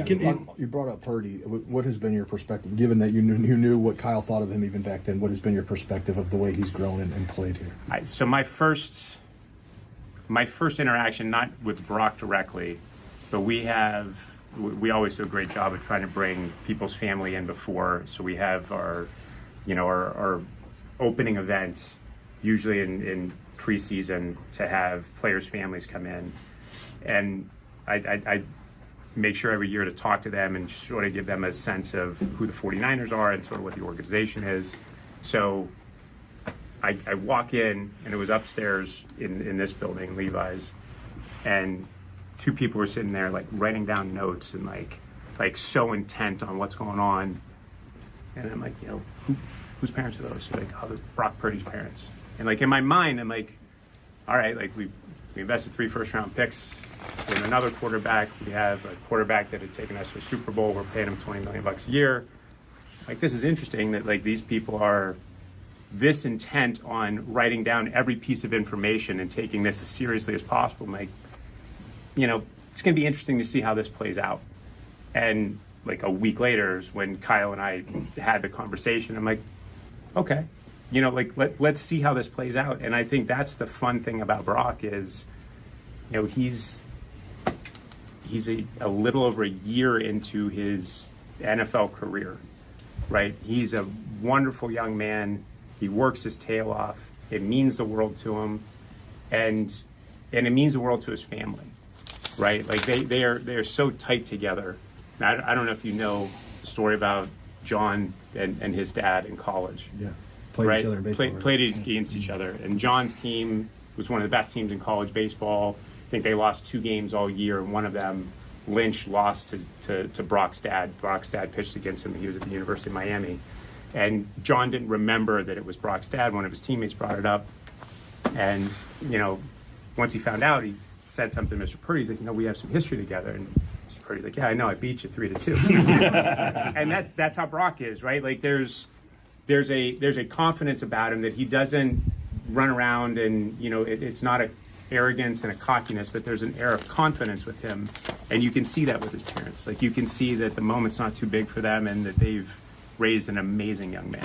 You brought up Purdy. What has been your perspective, given that you knew what Kyle thought of him even back then? What has been your perspective of the way he's grown and played here? So my first interaction, not with Brock directly, but we always do a great job of trying to bring people's family in before. So we have our opening event, usually in preseason, to have players' families come in. And I make sure every year to talk to them and sort of give them a sense of who the 49ers are and sort of what the organization is. So I walk in, and it was upstairs in this building, Levi's, and two people were sitting there like writing down notes and like so intent on what's going on. And I'm like, whose parents are those? They're like, oh, those Brock Purdy's parents. And like in my mind, I'm like, all right, like we invested 3 first-round picks in another quarterback. We have a quarterback that had taken us to a Super Bowl. We're paying him $20 million a year. Like, this is interesting that like these people are this intent on writing down every piece of information and taking this as seriously as possible. I'm like, it's going to be interesting to see how this plays out. And like a week later is when Kyle and I had the conversation. I'm like, okay, let's see how this plays out. And I think that's the fun thing about Brock is, he's a little over a year into his NFL career, right? He's a wonderful young man. He works his tail off. It means the world to him, and it means the world to his family, right? Like they are so tight together. I don't know if you know the story about John and his dad in college. Yeah, played each other in baseball. Played against each other, and John's team was one of the best teams in college baseball. I think they lost 2 games all year, and one of them, Lynch, lost to Brock's dad. Brock's dad pitched against him. He was at the University of Miami. And John didn't remember that it was Brock's dad. One of his teammates brought it up. And, once he found out, he said something to Mr. Purdy. He's like, we have some history together. And Mr. Purdy's like, yeah, I know, I beat you 3-2. And that's how Brock is, right? Like there's a confidence about him that he doesn't run around and, it's not a arrogance and a cockiness, but there's an air of confidence with him. And you can see that with his parents. Like you can see that the moment's not too big for them and that they've raised an amazing young man.